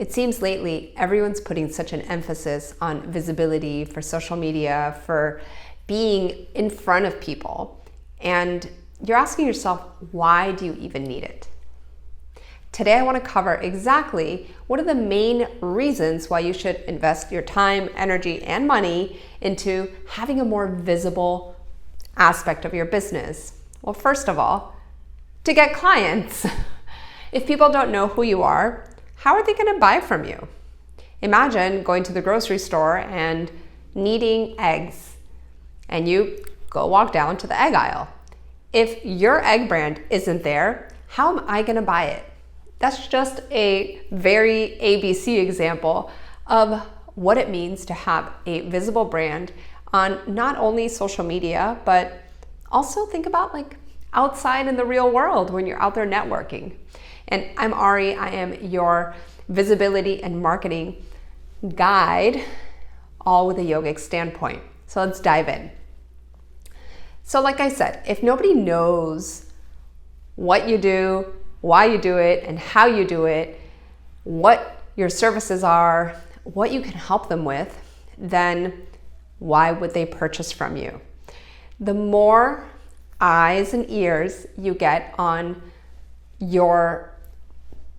It seems lately everyone's putting such an emphasis on visibility for social media, for being in front of people. And you're asking yourself, why do you even need it? Today I want to cover exactly what are the main reasons why you should invest your time, energy, and money into having a more visible aspect of your business. Well, first of all, to get clients. If people don't know who you are, how are they going to buy from you? Imagine going to the grocery store and needing eggs, and you go walk down to the egg aisle. If your egg brand isn't there, how am I going to buy it? That's just a very ABC example of what it means to have a visible brand on not only social media, but also think about like outside in the real world when you're out there networking. And I'm Ari, I am your visibility and marketing guide, all with a yogic standpoint. So let's dive in. So like I said, if nobody knows what you do, why you do it, and how you do it, what your services are, what you can help them with, then why would they purchase from you? The more eyes and ears you get on your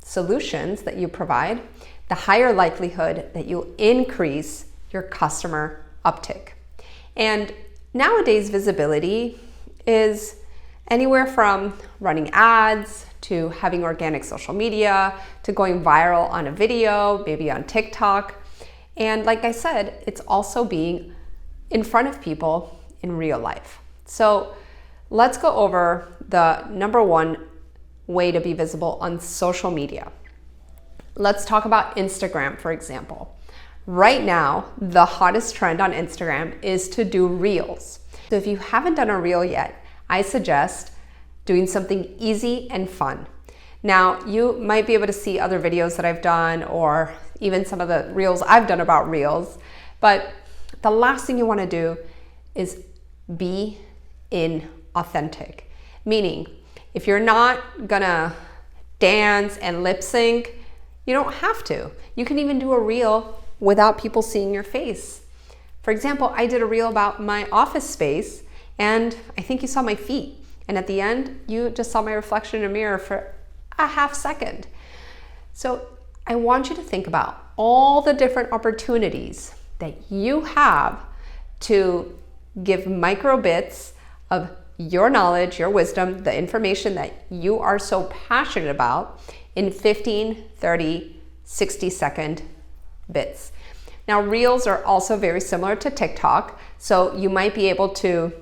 solutions that you provide, the higher likelihood that you'll increase your customer uptick. And nowadays, visibility is anywhere from running ads to having organic social media to going viral on a video, maybe on TikTok. And like I said, it's also being in front of people in real life. So let's go over the number one way to be visible on social media. Let's talk about Instagram, for example. Right now, the hottest trend on Instagram is to do reels. So if you haven't done a reel yet, I suggest doing something easy and fun. Now, you might be able to see other videos that I've done or even some of the reels I've done about reels, but the last thing you want to do is be inauthentic. Meaning, if you're not gonna dance and lip sync, you don't have to. You can even do a reel without people seeing your face. For example, I did a reel about my office space, and I think you saw my feet. And at the end, you just saw my reflection in a mirror for a half second. So I want you to think about all the different opportunities that you have to give micro bits of your knowledge, your wisdom, the information that you are so passionate about in 15, 30, 60-second bits. Now, reels are also very similar to TikTok, so you might be able to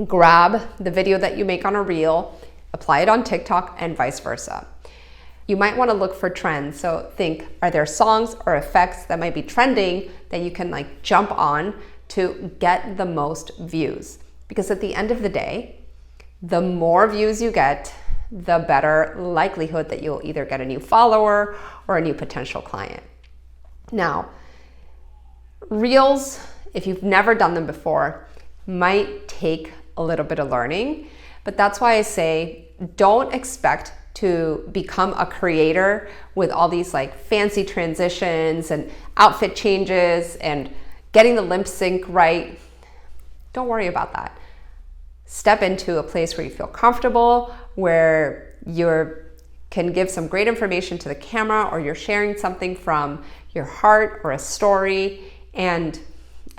grab the video that you make on a reel, apply it on TikTok, and vice versa. You might want to look for trends. So think, are there songs or effects that might be trending that you can like jump on to get the most views? Because at the end of the day, the more views you get, the better likelihood that you'll either get a new follower or a new potential client. Now, reels, if you've never done them before, might take a little bit of learning, but that's why I say don't expect to become a creator with all these like fancy transitions and outfit changes and getting the lip sync right. Don't worry about that. Step into a place where you feel comfortable, where you can give some great information to the camera, or you're sharing something from your heart or a story, and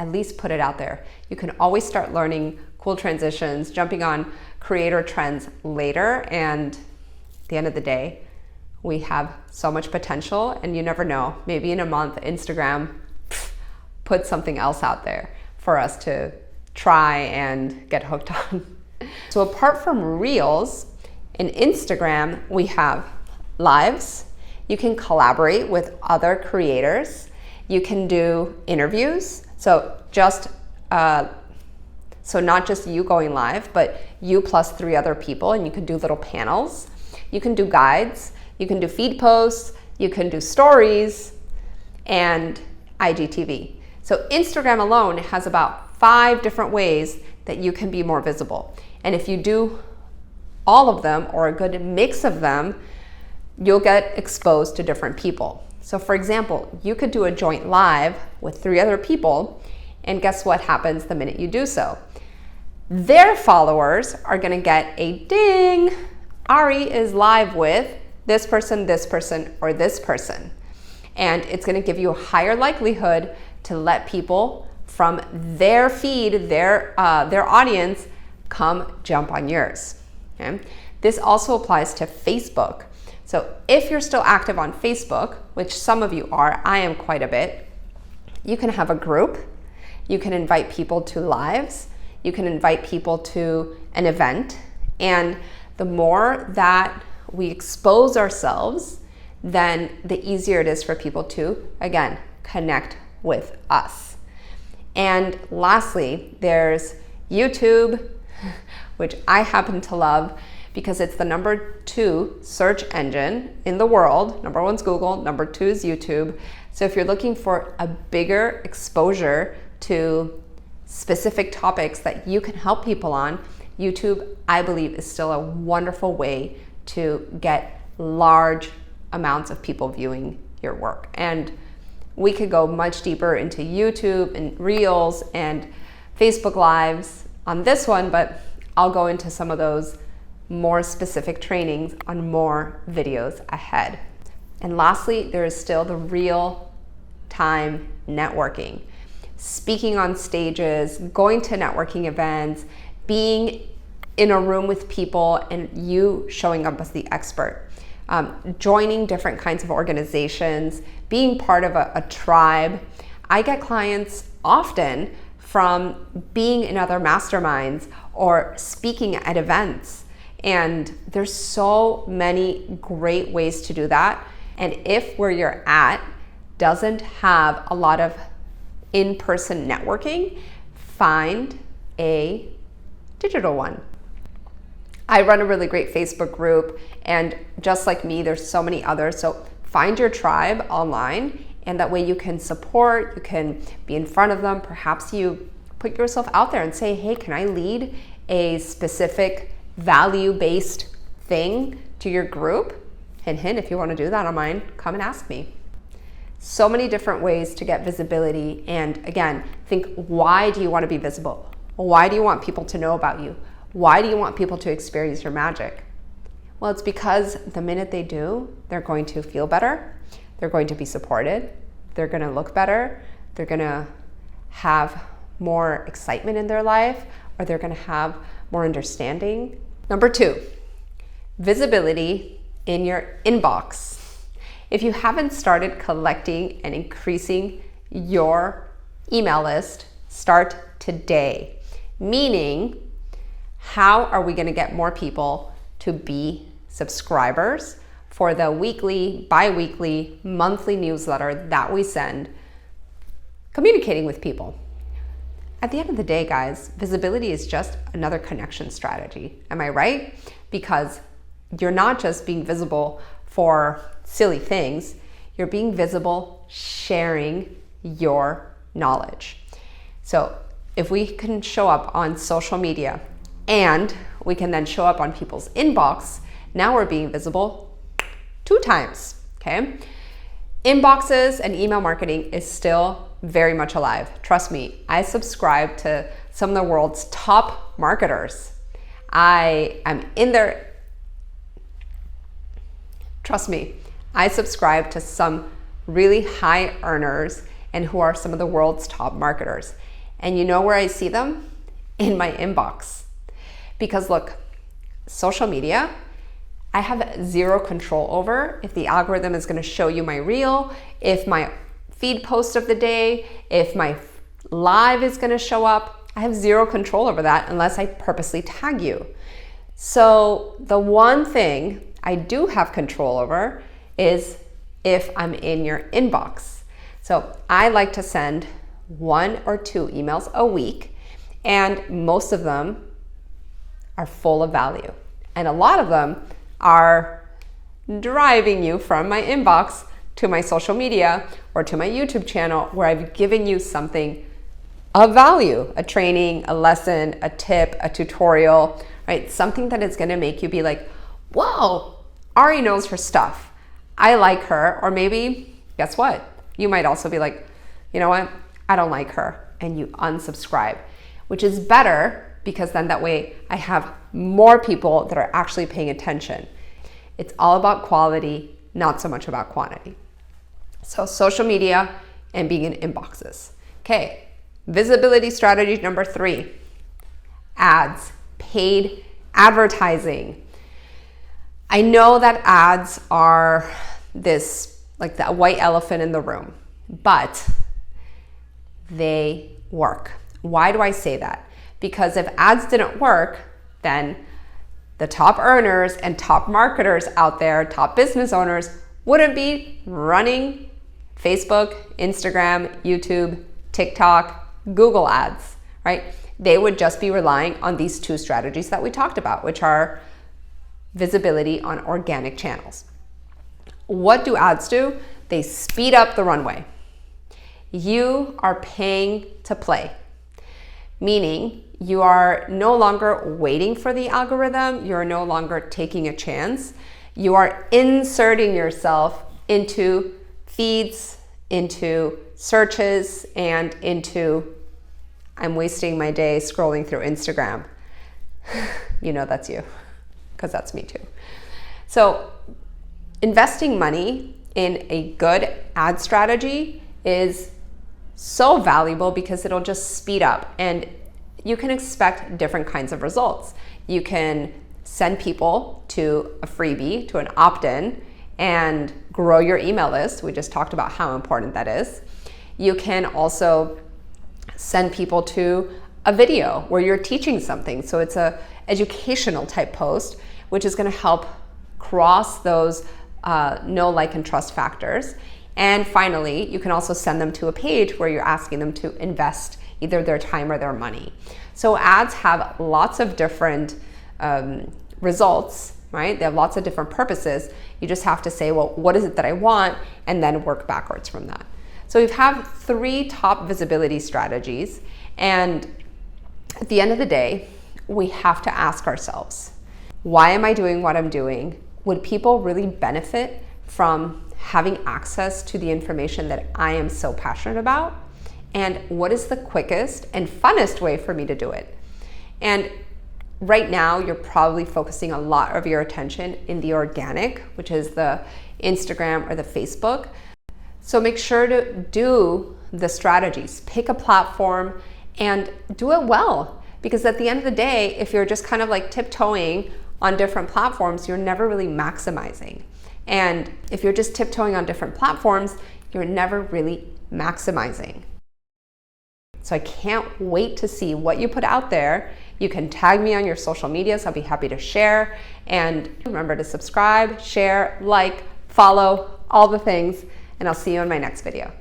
at least put it out there. You can always start learning cool transitions, jumping on creator trends later, and at the end of the day, we have so much potential, and you never know, maybe in a month, Instagram put something else out there for us to try and get hooked on. So apart from reels, in Instagram, we have lives. You can collaborate with other creators. You can do interviews. So not just you going live, but you plus 3 other people, and you can do little panels. You can do guides. You can do feed posts. You can do stories and IGTV. So Instagram alone has about 5 different ways that you can be more visible. And if you do all of them or a good mix of them, you'll get exposed to different people. So for example, you could do a joint live with 3 other people, and guess what happens the minute you do so? Their followers are gonna get a ding. Ari is live with this person, or this person. And it's gonna give you a higher likelihood to let people from their feed, their audience, come jump on yours. Okay? This also applies to Facebook. So if you're still active on Facebook, which some of you are, I am quite a bit, you can have a group, you can invite people to lives, you can invite people to an event, and the more that we expose ourselves, then the easier it is for people to, again, connect with us. And lastly, there's YouTube, which I happen to love because it's the number 2 search engine in the world. Number 1's Google, number 2 is YouTube. So if you're looking for a bigger exposure to specific topics that you can help people on, YouTube, I believe, is still a wonderful way to get large amounts of people viewing your work. And we could go much deeper into YouTube and Reels and Facebook Lives on this one, but I'll go into some of those more specific trainings on more videos ahead. And lastly, there is still the real-time networking. Speaking on stages, going to networking events, being in a room with people and you showing up as the expert. Joining different kinds of organizations, being part of a tribe. I get clients often from being in other masterminds or speaking at events. And there's so many great ways to do that. And if where you're at doesn't have a lot of in-person networking, find a digital one. I run a really great Facebook group, and just like me, there's so many others. So find your tribe online, and that way you can support, you can be in front of them. Perhaps you put yourself out there and say, hey, can I lead a specific value-based thing to your group? Hint, hint, if you want to do that on mine, come and ask me. So many different ways to get visibility. And again, think, why do you want to be visible? Why do you want people to know about you? Why do you want people to experience your magic? Well, it's because the minute they do, they're going to feel better, they're going to be supported, they're going to look better, they're going to have more excitement in their life, or they're going to have more understanding. Number 2, visibility in your inbox. If you haven't started collecting and increasing your email list, start today. Meaning, how are we going to get more people to be subscribers for the weekly, bi-weekly, monthly newsletter that we send, communicating with people? At the end of the day, guys, visibility is just another connection strategy. Am I right? Because you're not just being visible for silly things, you're being visible sharing your knowledge. So if we can show up on social media and we can then show up on people's inbox, now we're being visible 2 times, okay? Inboxes and email marketing is still very much alive. Trust me, I subscribe to some of the world's top marketers. I am in there. Trust me, I subscribe to some really high earners and who are some of the world's top marketers. And you know where I see them? In my inbox. Because look, social media, I have zero control over if the algorithm is going to show you my reel, if my feed post of the day, if my live is going to show up. I have zero control over that unless I purposely tag you. So the one thing I do have control over is if I'm in your inbox. So I like to send 1 or 2 emails a week, and most of them are full of value. And a lot of them are driving you from my inbox to my social media or to my YouTube channel, where I've given you something of value, a training, a lesson, a tip, a tutorial, right? Something that is gonna make you be like, whoa, Ari knows her stuff. I like her. Or maybe guess what? You might also be like, you know what? I don't like her, and you unsubscribe, which is better because then that way I have more people that are actually paying attention. It's all about quality, not so much about quantity. So social media and being in inboxes. Okay, visibility strategy number 3, ads, paid advertising. I know that ads are this, like the white elephant in the room, but they work. Why do I say that? Because if ads didn't work, then the top earners and top marketers out there, top business owners, wouldn't be running Facebook, Instagram, YouTube, TikTok, Google ads, right? They would just be relying on these 2 strategies that we talked about, which are visibility on organic channels. What do ads do? They speed up the runway. You are paying to play, meaning you are no longer waiting for the algorithm. You're no longer taking a chance. You are inserting yourself into feeds, into searches, and into, I'm wasting my day scrolling through Instagram. You know that's you, because that's me too. So investing money in a good ad strategy is so valuable because it'll just speed up, and you can expect different kinds of results. You can send people to a freebie, to an opt-in, and grow your email list. We just talked about how important that is. You can also send people to a video where you're teaching something. So it's a educational type post, which is going to help cross those know, like, and trust factors. And finally, you can also send them to a page where you're asking them to invest either their time or their money. So ads have lots of different results, right? They have lots of different purposes. You just have to say, well, what is it that I want? And then work backwards from that. So we have 3 top visibility strategies. And at the end of the day, we have to ask ourselves, why am I doing what I'm doing? Would people really benefit from having access to the information that I am so passionate about? And what is the quickest and funnest way for me to do it? And right now, you're probably focusing a lot of your attention in the organic, which is the Instagram or the Facebook. So make sure to do the strategies. Pick a platform and do it well. Because at the end of the day, if you're just kind of like tiptoeing on different platforms, you're never really maximizing. And if you're just tiptoeing on different platforms, you're never really maximizing. So I can't wait to see what you put out there. You can tag me on your social medias. I'll be happy to share. And remember to subscribe, share, like, follow, all the things. And I'll see you in my next video.